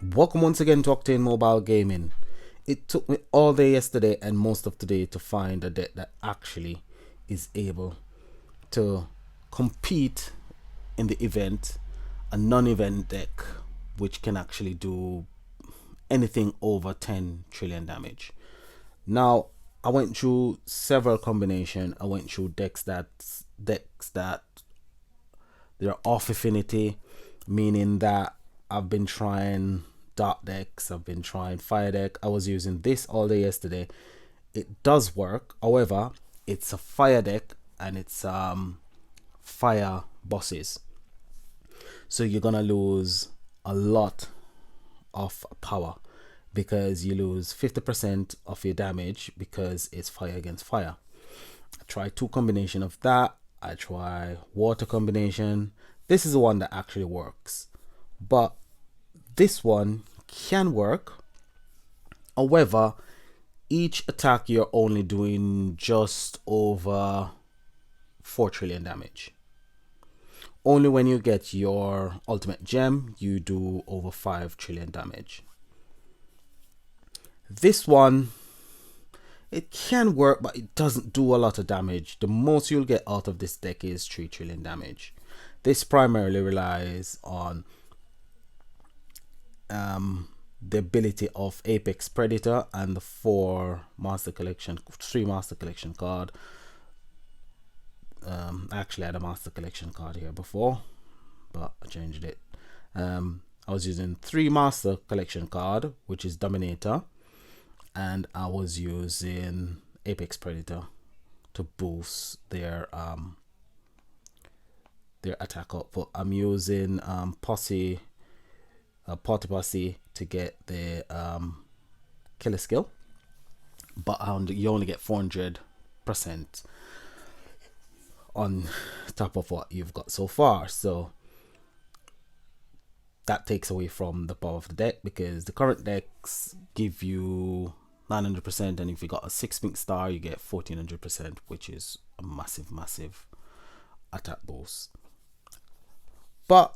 Welcome once again to Octane Mobile Gaming. It took me all day yesterday and most of today to find a deck that actually is able to compete in the event, a non-event deck which can actually do anything over 10 trillion damage. Now, I went through several combination. I went through decks that they're off affinity, meaning that I've been trying dark decks, I've been trying fire deck. I was using this all day yesterday. It does work. However, it's a fire deck and it's fire bosses. So you're gonna lose a lot of power because you lose 50% of your damage because it's fire against fire. I try two combination of that. I try water combination. This is the one that actually works, but this one can work. However, each attack you're only doing just over 4 trillion damage. Only when you get your ultimate gem you do over 5 trillion damage. This one, it can work, but it doesn't do a lot of damage. The most you'll get out of this deck is 3 trillion damage. This primarily relies on the ability of Apex Predator and the three Master Collection card. I actually had a Master Collection card here before, but I changed it. I was using 3 Master Collection card, which is Dominator, and I was using Apex Predator to boost their attack output. I'm using Posse to get the killer skill, but you only get 400% on top of what you've got so far, so that takes away from the power of the deck because the current decks give you 900%, and if you got a 6-pink star you get 1400%, which is a massive attack boost. But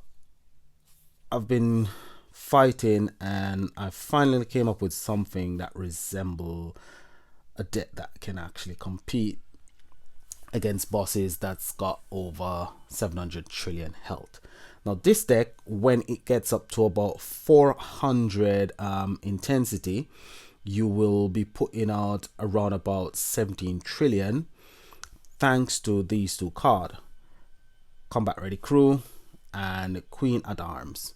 I've been fighting and I finally came up with something that resembles a deck that can actually compete against bosses that's got over 700 trillion health. Now this deck, when it gets up to about 400 intensity, you will be putting out around about 17 trillion thanks to these two cards, Combat Ready Crew and Queen at Arms.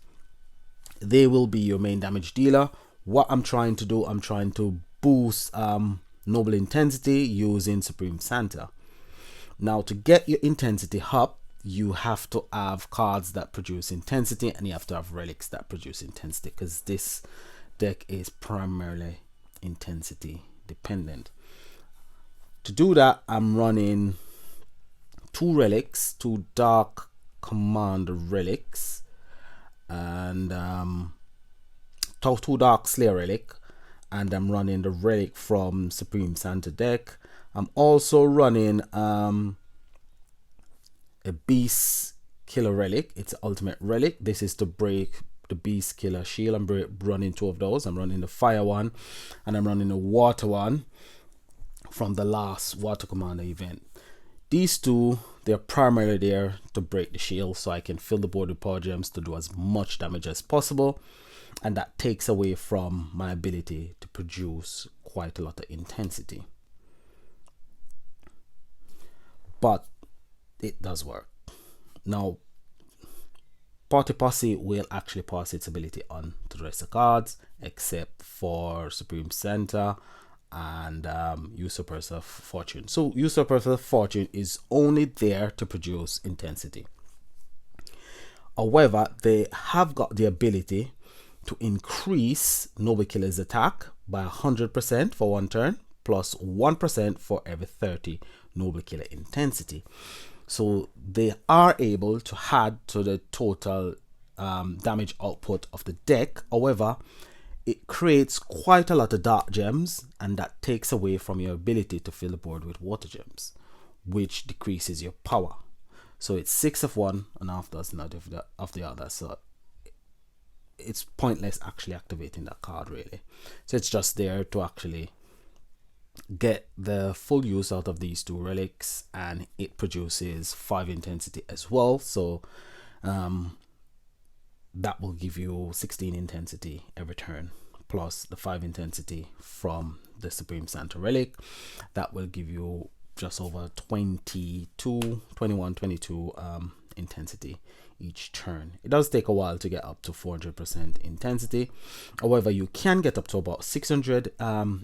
They will be your main damage dealer. What I'm trying to do, I'm trying to boost noble intensity using Supreme Santa. Now to get your intensity up, you have to have cards that produce intensity, and you have to have relics that produce intensity, because this deck is primarily intensity dependent. To do that, I'm running 2 relics, 2 dark command relics, and 2 dark slayer relic, and I'm running the relic from Supreme Santa deck. I'm also running a beast killer relic. It's an ultimate relic. This is to break the beast killer shield. I'm running 2 of those. I'm running the fire one and I'm running the water one from the last water commander event. These 2, they're primarily there to break the shield so I can fill the board with power gems to do as much damage as possible, and that takes away from my ability to produce quite a lot of intensity. But it does work. Now Party Posse will actually pass its ability on to the rest of the cards except for Supreme Center and Usurpers of Fortune. So Usurpers of Fortune is only there to produce intensity. However, they have got the ability to increase Noble Killer's attack by 100% for 1 turn, plus 1% for every 30 Noble Killer intensity. So they are able to add to the total damage output of the deck. However, it creates quite a lot of dark gems, and that takes away from your ability to fill the board with water gems, which decreases your power. So it's 6 of one and half dozen of the other. So it's pointless actually activating that card really. So it's just there to actually get the full use out of these two relics, and it produces 5 intensity as well. So that will give you 16 intensity every turn, plus the 5 intensity from the Supreme Santa relic. That will give you just over 22 intensity each turn. It does take a while to get up to 400% intensity. However, you can get up to about 600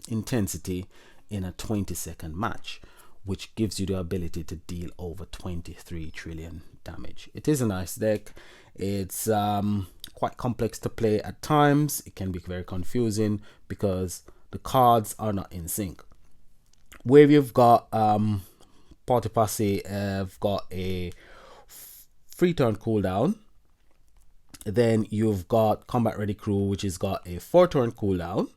intensity in a 20-second match, which gives you the ability to deal over 23 trillion damage. It is a nice deck. It's quite complex to play at times. It can be very confusing because the cards are not in sync. Where you've got Party Posse have got a 3-turn cooldown. Then you've got Combat Ready Crew, which has got a 4-turn cooldown.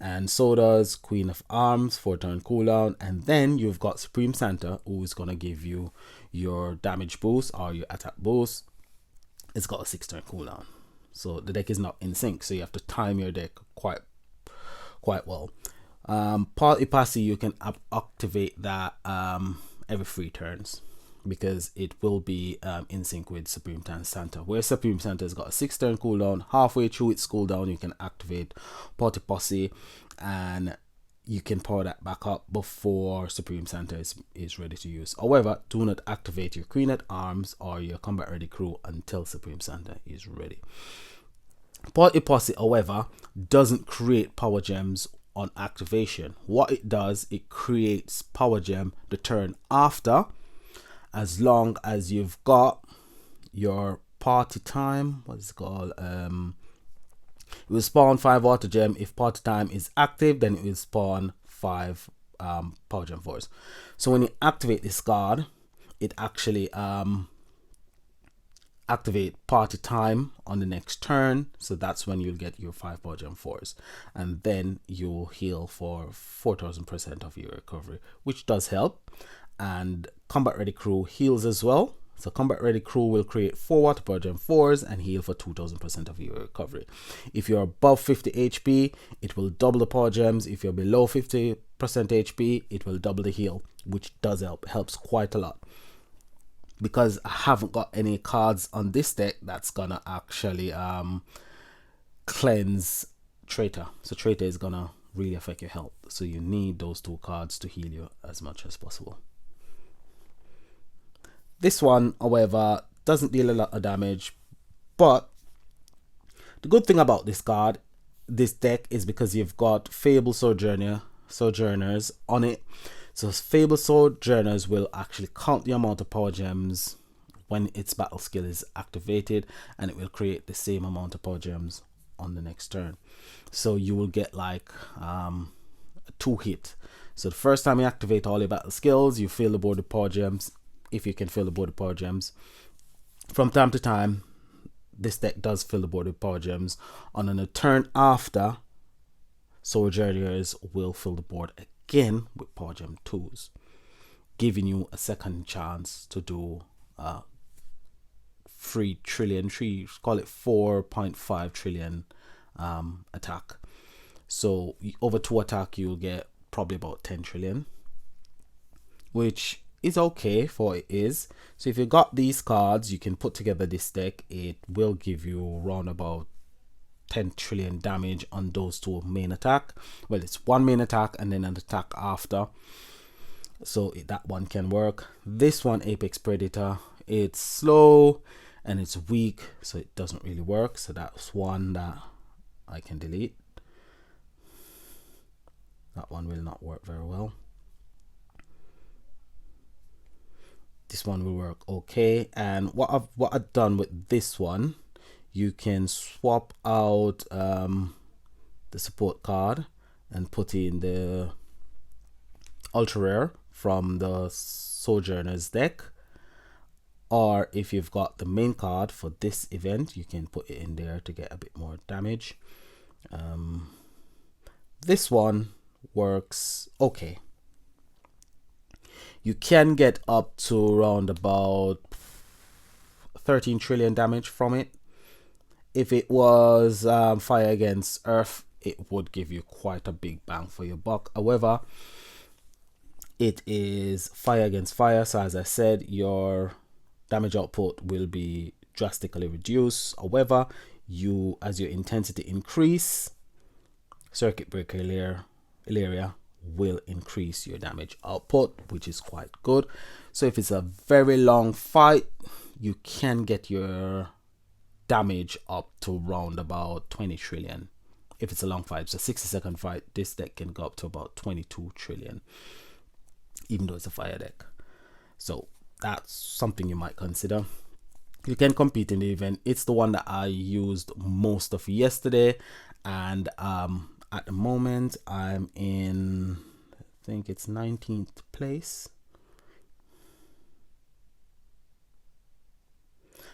And so does Queen of Arms, 4-turn cooldown. And then you've got Supreme Santa, who is going to give you your damage boost or your attack boost. It's got a 6-turn cooldown. So the deck is not in sync. So you have to time your deck quite well. Party Posse, you can activate that every 3 turns, because it will be in sync with Supreme Santa. Where Supreme Santa has got a 6-turn cooldown, halfway through its cooldown you can activate Party Posse, and you can power that back up before Supreme Santa is ready to use. However, do not activate your Queen at Arms or your Combat Ready Crew until Supreme Santa is ready. Party Posse, however, doesn't create power gems on activation. What it does, it creates power gem the turn after, as long as you've got your party time. What is it called? It will spawn 5 water gem. If party time is active, then it will spawn 5 power gem 4s. So when you activate this card, it actually activate party time on the next turn. So that's when you'll get your 5 power gem 4s, and then you'll heal for 4000% of your recovery, which does help. And Combat Ready Crew heals as well. So Combat Ready Crew will create 4 water power gem 4s and heal for 2000% of your recovery. If you're above 50 HP, it will double the power gems. If you're below 50% HP, it will double the heal, which does helps quite a lot. Because I haven't got any cards on this deck that's gonna actually cleanse Traitor. So Traitor is gonna really affect your health. So you need those 2 cards to heal you as much as possible. This one, however, doesn't deal a lot of damage, but the good thing about this card, this deck, is because you've got Fable Sojourners on it. So Fable Sojourners will actually count the amount of power gems when its battle skill is activated, and it will create the same amount of power gems on the next turn. So you will get like a 2-hit. So the first time you activate all your battle skills, you fill the board with power gems. If you can fill the board with power gems, from time to time, this deck does fill the board with power gems. On a turn after, Sojourners will fill the board again with power gem 2s, giving you a second chance to do 3 trillion, call it 4.5 trillion attack. So over 2 attack, you'll get probably about 10 trillion, which is okay for it is. So if you got these cards, you can put together this deck. It will give you around about 10 trillion damage on those 2 main attack. Well, it's 1 main attack and then an attack after, so that one can work. This one, Apex Predator, it's slow and it's weak, so it doesn't really work. So that's one that I can delete. That one will not work very well. This one will work okay. And what I've done with this one, you can swap out the support card and put in the ultra rare from the Sojourners deck, or if you've got the main card for this event, you can put it in there to get a bit more damage. This one works okay. You can get up to around about 13 trillion damage from it. If it was fire against earth, it would give you quite a big bang for your buck. However, it is fire against fire, so as I said, your damage output will be drastically reduced. However, you, as your intensity increase, circuit breaker area will increase your damage output, which is quite good. So if it's a very long fight, you can get your damage up to round about 20 trillion. If it's a long fight, it's a 60-second fight, this deck can go up to about 22 trillion, even though it's a fire deck. So that's something you might consider. You can compete in the event. It's the one that I used most of yesterday, and at the moment I'm in, I think it's 19th place.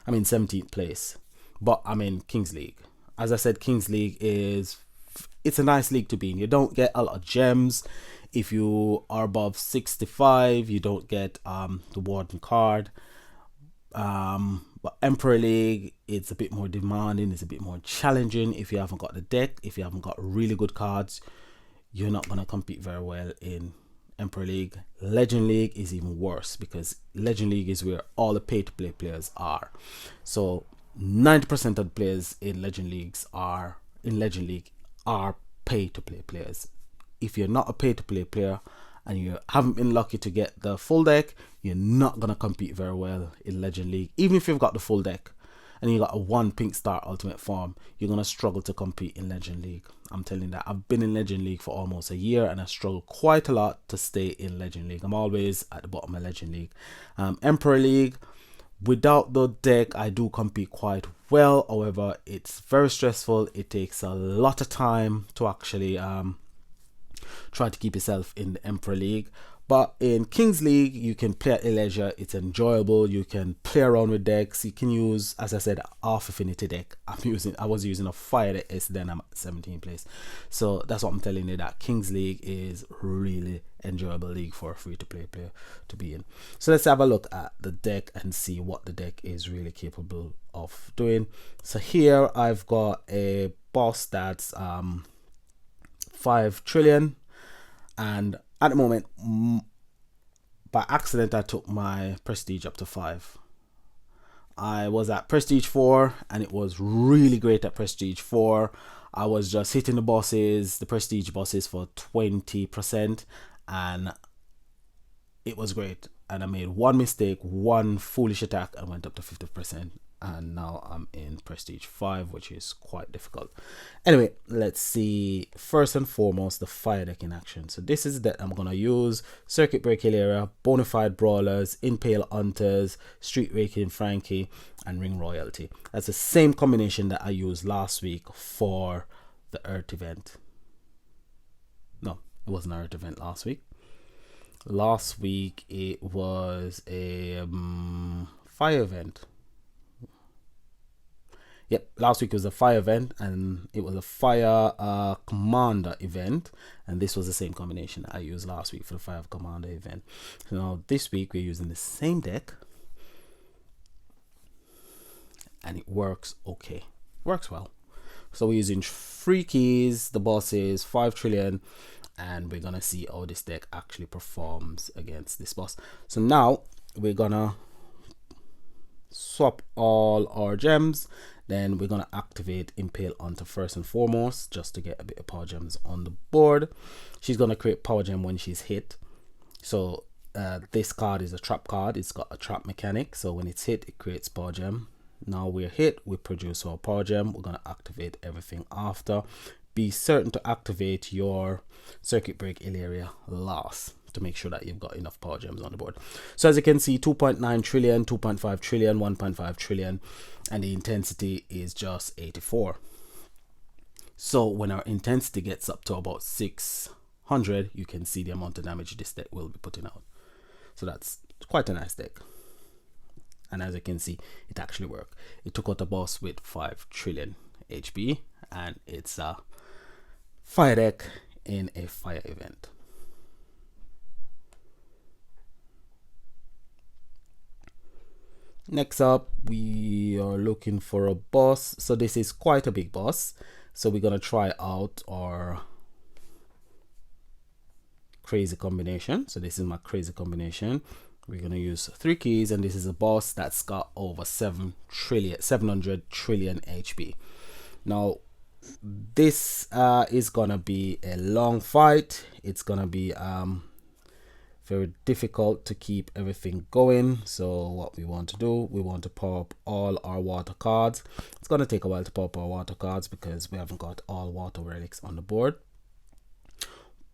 I'm in 17th place, but I'm in Kings League. As I said, Kings League it's a nice league to be in. You don't get a lot of gems. If you are above 65, you don't get the Warden card. But Emperor League, it's a bit more demanding, it's a bit more challenging. If you haven't got the deck, if you haven't got really good cards, you're not going to compete very well in Emperor League. Legend League is even worse, because Legend League is where all the pay to play players are. So 90% of the players in Legend League are pay to play players. If you're not a pay to play player and you haven't been lucky to get the full deck, you're not going to compete very well in Legend League. Even if you've got the full deck and you got a 1 pink star ultimate form, you're going to struggle to compete in Legend League. I'm telling you that. I've been in Legend League for almost a year and I struggle quite a lot to stay in Legend League. I'm always at the bottom of Legend League. Emperor League, without the deck, I do compete quite well. However, it's very stressful. It takes a lot of time to actually try to keep yourself in the Emperor League. But in Kings League, you can play at your leisure. It's enjoyable. You can play around with decks. You can use, as I said, half affinity deck. I was using a fire deck, then I'm at 17th place. So that's what I'm telling you, that Kings League is really enjoyable league for a free-to-play player to be in. So let's have a look at the deck and see what the deck is really capable of doing. So here I've got a boss that's 5 trillion, and at the moment, by accident, I took my prestige up to 5. I was at prestige 4 and it was really great at prestige 4. I was just hitting the prestige bosses for 20%, and it was great. And I made one mistake, one foolish attack, and went up to 50%. And now I'm in prestige 5, which is quite difficult. Anyway, let's see first and foremost the fire deck in action. So this is that I'm gonna use Circuit Breaker Area, Bonafide Brawlers, Impale Hunters, Street Raking Frankie, and Ring Royalty. That's the same combination that I used last week for the Earth event. No, it wasn't an Earth event last week. Last week it was a fire event. Yep, last week was a fire event, and it was a fire commander event, and this was the same combination I used last week for the fire commander event. So now this week we're using the same deck, and it works okay, works well. So we're using 3 keys, the boss is 5 trillion, and we're gonna see how this deck actually performs against this boss. So now we're gonna swap all our gems. Then we're gonna activate Impale Hunter first and foremost, just to get a bit of power gems on the board. She's gonna create power gem when she's hit. So this card is a trap card. It's got a trap mechanic. So when it's hit, it creates power gem. Now we're hit, we produce our power gem. We're gonna activate everything after. Be certain to activate your Circuit Break area last, to make sure that you've got enough power gems on the board. So as you can see, 2.9 trillion, 2.5 trillion, 1.5 trillion, and the intensity is just 84. So when our intensity gets up to about 600, you can see the amount of damage this deck will be putting out. So that's quite a nice deck. And as you can see, it actually worked. It took out a boss with 5 trillion HP, and it's a fire deck in a fire event. Next up, we are looking for a boss. So this is quite a big boss. So we're gonna try out our crazy combination. So this is my crazy combination. We're gonna use 3 keys, and this is a boss that's got over 700 trillion HP. Now this is gonna be a long fight. It's gonna be very difficult to keep everything going. So what we want to do, we want to power up all our water cards. It's going to take a while to power up our water cards because we haven't got all water relics on the board.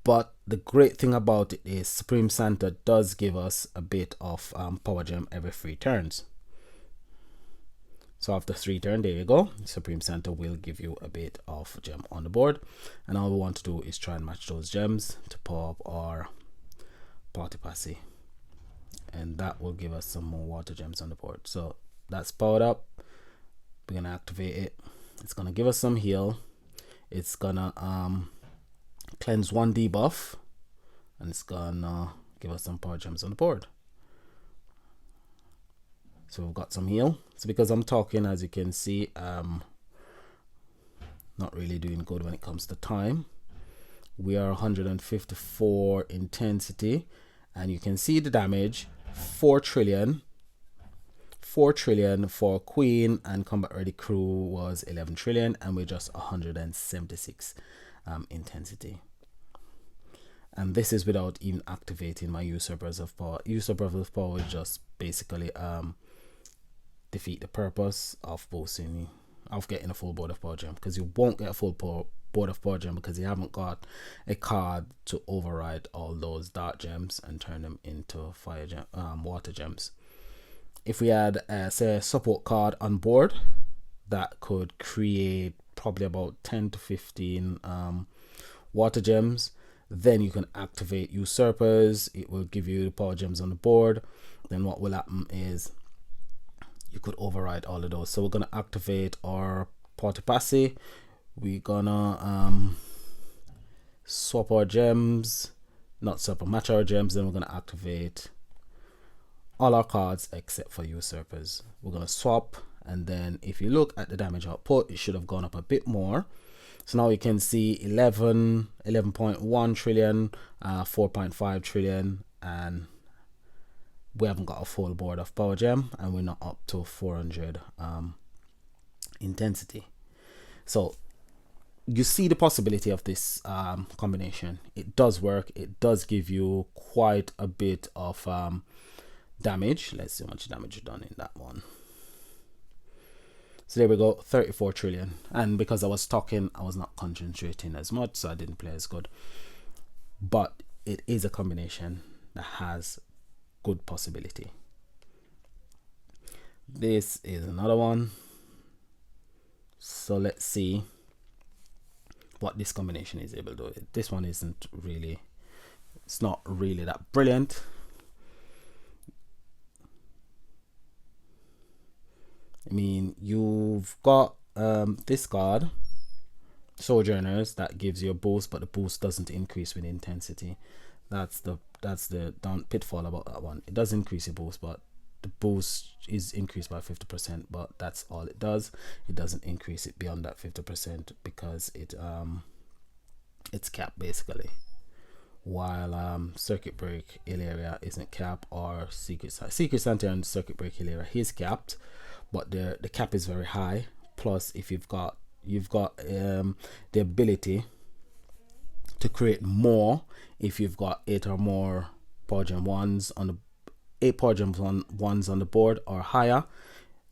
But the great thing about it is Supreme Santa does give us a bit of power gem every 3 turns. So after 3 turns, there you go, Supreme Santa will give you a bit of gem on the board, and all we want to do is try and match those gems to power up our party passy, and that will give us some more water gems on the board. So that's powered up. We're gonna activate it. It's gonna give us some heal. It's gonna cleanse 1 debuff, and it's gonna give us some power gems on the board. So we've got some heal. So because I'm talking, as you can see, not really doing good when it comes to time. We are 154 intensity, and you can see the damage. 4 trillion for Queen, and combat ready crew was 11 trillion, and we're just 176 intensity. And this is without even activating my usurpers of power. Usurpers of power is just basically defeat the purpose of boosting, of getting a full board of power gem, because you won't get a full board of power gem because you haven't got a card to override all those dark gems and turn them into fire gem, water gems. If we had say a support card on board, that could create probably about 10 to 15 water gems, then you can activate usurpers. It will give you the power gems on the board. Then what will happen is you could override all of those. So we're gonna activate our party passy. We're gonna swap our gems, not swap, match our gems. Then we're gonna activate all our cards except for usurpers. We're gonna swap, and then if you look at the damage output, it should have gone up a bit more. So now you can see 11.1 trillion, 4.5 trillion, and we haven't got a full board of power gem, and we're not up to 400 intensity. So you see the possibility of this combination. It does work. It does give you quite a bit of damage. Let's see how much damage done in that one. So there we go, 34 trillion. And because I was talking, I was not concentrating as much, so I didn't play as good. But it is a combination that has good possibility. This is another one. So let's see what this combination is able to do. This one isn't really, it's not really that brilliant. I mean, you've got this card, Sojourners, that gives you a boost, but the boost doesn't increase with intensity. That's the pitfall about that one. It does increase your boost, but the boost is increased by 50%, but that's all it does. It doesn't increase it beyond that 50% because it's capped basically. While Circuit Break Hilaria isn't capped, or Secret Santa and Circuit Break Hilaria is capped, but the cap is very high. Plus, if you've got the ability to create more if you've got 8 or more power gem ones on the 8 power gem ones on the board or higher.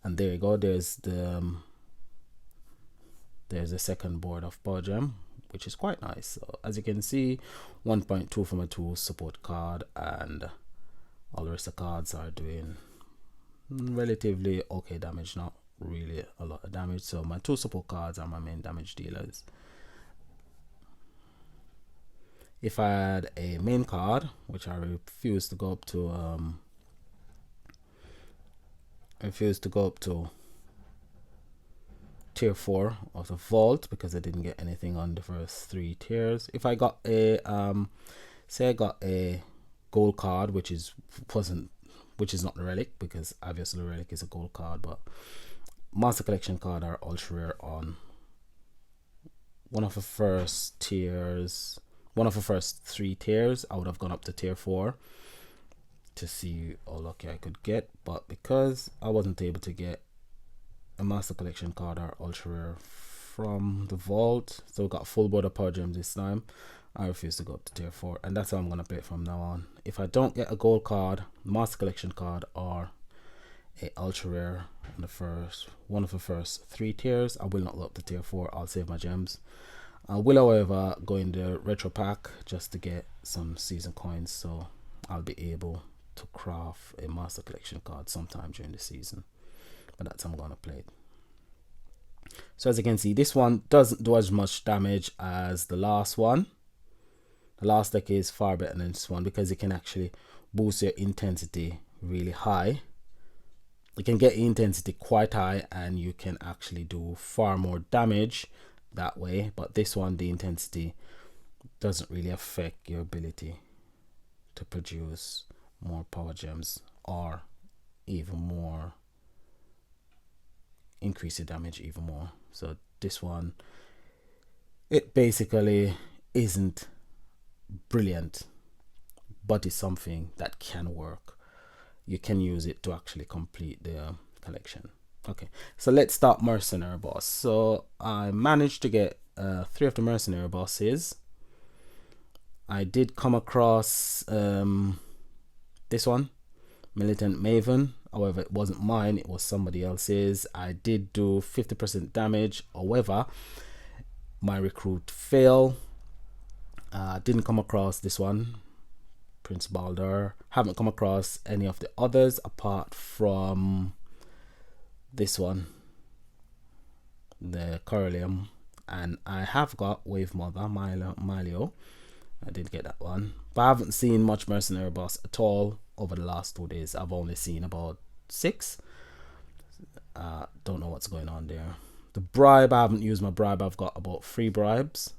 And there you go, there's the second board of power gem, which is quite nice. So as you can see, 1.2 from a 2 support card, and all the rest of the cards are doing relatively okay damage, not really a lot of damage. So my 2 support cards are my main damage dealers. If I had a main card, which I refuse to go up to tier 4 of the vault because I didn't get anything on the first 3 tiers. If I got a say I got a gold card, which wasn't which is not the relic, because obviously the relic is a gold card, but Master Collection card are ultra rare on one of the first tiers, one of the first 3 tiers. I would have gone up to tier 4 to see how lucky I could get, but because I wasn't able to get a Master Collection card or ultra rare from the vault, so we got full board of power gems this time, I refuse to go up to tier 4, and that's how I'm gonna play it from now on. If I don't get a gold card, Master Collection card, or a ultra rare in the first one of the first 3 tiers, I will not go up to tier 4. I'll save my gems. I will, however, go in the retro pack just to get some season coins, so I'll be able to craft a Master Collection card sometime during the season, but that's how I'm gonna play it. So as you can see, this one doesn't do as much damage as the last one. The last deck is far better than this one because it can actually boost your intensity really high. You can get intensity quite high and you can actually do far more damage that way, but this one, the intensity doesn't really affect your ability to produce more power gems or even more, increase your damage even more. So this one, it basically isn't brilliant, but it's something that can work. You can use it to actually complete the collection. Okay, so let's start mercenary boss. So I managed to get 3 of the mercenary bosses. I did come across this one, Militant Maven. However, it wasn't mine, it was somebody else's. I did do 50% damage. However, my recruit failed. Didn't come across this one, Prince Baldur. Haven't come across any of the others apart from this one, the Corellium, and I have got Wave Mother Milio. I did get that one, but I haven't seen much mercenary boss at all over the last 2 days. I've only seen about 6. Don't know what's going on there. The bribe, I haven't used my bribe. I've got about 3 bribes.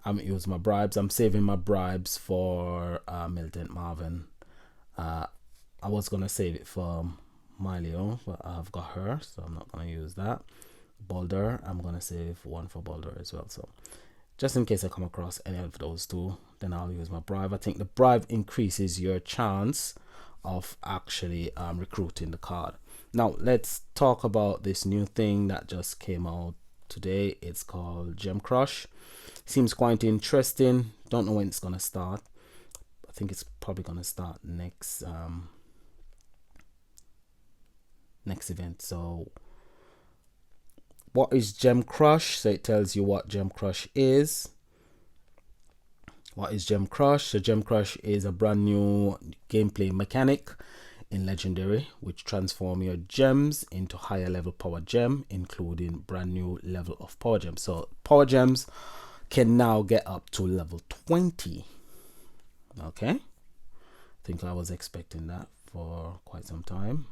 I haven't used my bribes. I'm saving my bribes for Militant Marvin. I was gonna save it for Milio, but I've got her, so I'm not gonna use that. Baldur, I'm gonna save one for Baldur as well. So just in case I come across any of those 2, then I'll use my bribe. I think the bribe increases your chance of actually recruiting the card. Now let's talk about this new thing that just came out today. It's called Gem Crush. Seems quite interesting. Don't know when it's gonna start. I think it's probably gonna start next event. So what is Gem Crush? So it tells you what Gem Crush is. What is Gem Crush? So Gem Crush is a brand new gameplay mechanic in Legendary, which transform your gems into higher level power gem, including brand new level of power gems. So power gems can now get up to level 20. Okay, I think I was expecting that for quite some time.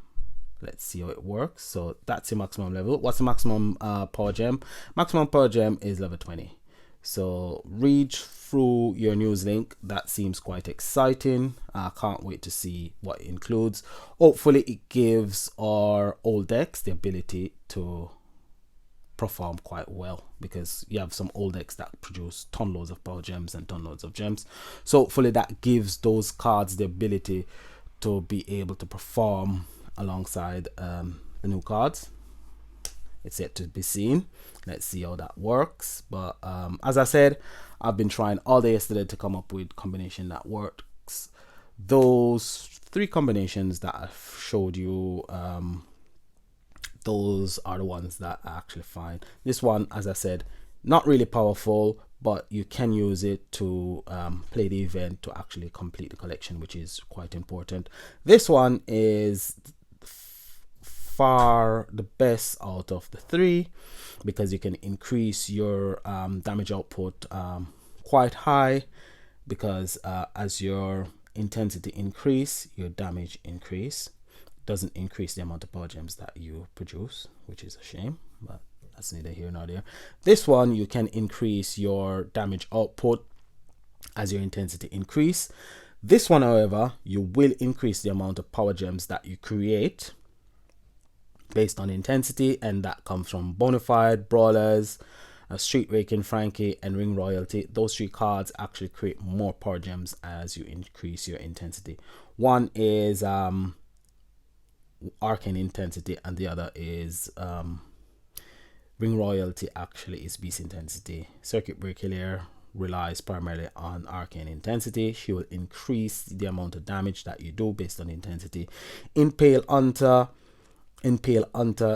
Let's see how it works. So that's your maximum level. What's the maximum power gem? Maximum power gem is level 20. So read through your news link. That seems quite exciting. I can't wait to see what it includes. Hopefully it gives our old decks the ability to perform quite well, because you have some old decks that produce ton loads of power gems and ton loads of gems. So hopefully that gives those cards the ability to be able to perform alongside the new cards. It's yet to be seen. Let's see how that works. But as I said, I've been trying all day yesterday to come up with combination that works. Those 3 combinations that I showed you, those are the ones that I actually find. This one, as I said, not really powerful, but you can use it to play the event to actually complete the collection, which is quite important. This one is far the best out of the 3 because you can increase your damage output quite high, because as your intensity increase, your damage increase. Doesn't increase the amount of power gems that you produce, which is a shame, but that's neither here nor there. This one, you can increase your damage output as your intensity increase. This one, however, you will increase the amount of power gems that you create based on intensity, and that comes from Bonafide, Brawlers, Street Raking, Frankie, and Ring Royalty. Those three cards actually create more power gems as you increase your intensity. One is Arcane Intensity, and the other is Ring Royalty actually is Beast Intensity. Circuit Breaker relies primarily on Arcane Intensity. She will increase the amount of damage that you do based on intensity. Impale Hunter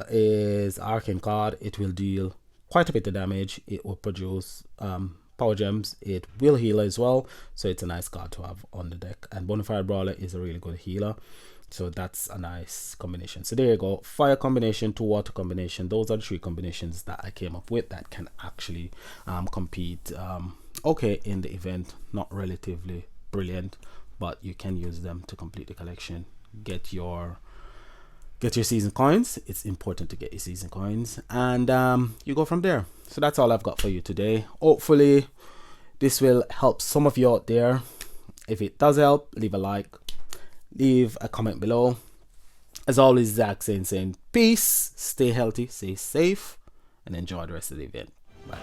is Arcane card. It will deal quite a bit of damage. It will produce power gems. It will heal as well, so it's a nice card to have on the deck. And Bonafide Brawler is a really good healer, so that's a nice combination. So there you go, fire combination to water combination. Those are the three combinations that I came up with that can actually compete okay in the event. Not relatively brilliant, but you can use them to complete the collection. Get your season coins. It's important to get your season coins, and you go from there. So that's all I've got for you today. Hopefully this will help some of you out there. If it does help, leave a like, leave a comment below. As always, Zach saying peace, stay healthy, stay safe, and enjoy the rest of the event. Bye.